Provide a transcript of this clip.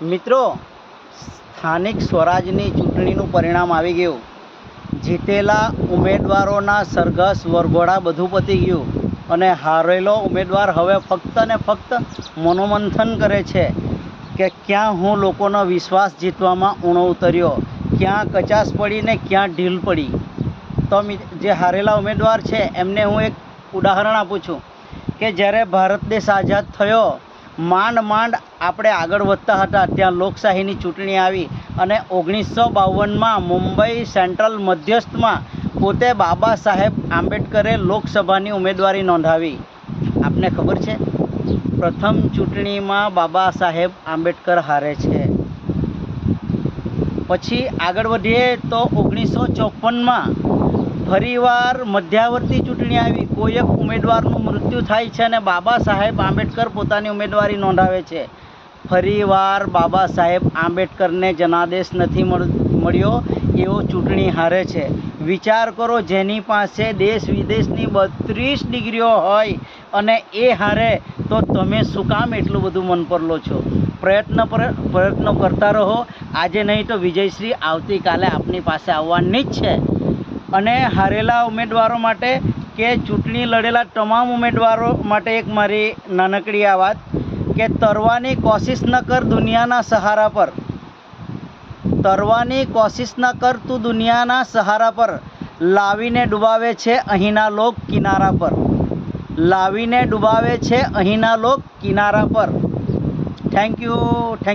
મિત્રો, સ્થાનિક સ્વરાજની ચૂંટણીનું પરિણામ આવી ગયું. જીતેલા ઉમેદવારોના સરઘસ વરઘોડા બધું પતી ગયું અને હારેલો ઉમેદવાર હવે ફક્ત ને ફક્ત મનોમંથન કરે છે કે ક્યાં હું લોકોનો વિશ્વાસ જીતવામાં ઊણો ઉતર્યો, ક્યાં કચાશ પડી ને ક્યાં ઢીલ પડી. તો જે હારેલા ઉમેદવાર છે એમને હું એક ઉદાહરણ આપું છું કે જ્યારે ભારત દેશ આઝાદ થયો, માંડ આપણે આગળ વધતા હતા ત્યાં લોકશાહીની ચૂંટણી આવી અને 1952માં મુંબઈ સેન્ટ્રલ મધ્યસ્થમાં પોતે બાબા સાહેબ આંબેડકરે લોકસભાની ઉમેદવારી નોંધાવી. આપને ખબર છે, પ્રથમ ચૂંટણીમાં બાબા સાહેબ આંબેડકર હારે છે. પછી આગળ વધીએ તો 1954માં ફરીવાર મધ્યાવર્તી ચૂંટણી આવી. કોઈ એક ઉમેદવારનું મૃત્યુ થાય છે અને બાબા સાહેબ આંબેડકર પોતાની ઉમેદવારી નોંધાવે છે. ફરીવાર બાબા સાહેબ આંબેડકરને જનાદેશ નથી મળ્યો, એવો ચૂંટણી હારે છે. વિચાર કરો, જેની પાસે દેશ વિદેશની 32 ડિગ્રીઓ હોય અને એ હારે તો તમે શું કામ એટલું બધું મન પર લો છો? પ્રયત્નો કરતા રહો. આજે નહીં તો વિજયશ્રી આવતીકાલે આપની પાસે આવવાની જ છે. અને હારેલા ઉમેદવારો માટે કે ચૂંટણી લડેલા તમામ ઉમેદવારો માટે એક મારી નાનકડી આ વાત કે તરવાની કોશિશ ન કર દુનિયાના સહારા પર. તરવાની કોશિશ ન કર તું દુનિયાના સહારા પર. લાવીને ડુબાવે છે અહીંના લોક કિનારા પર. લાવીને ડુબાવે છે અહીંના લોક કિનારા પર. Thank you.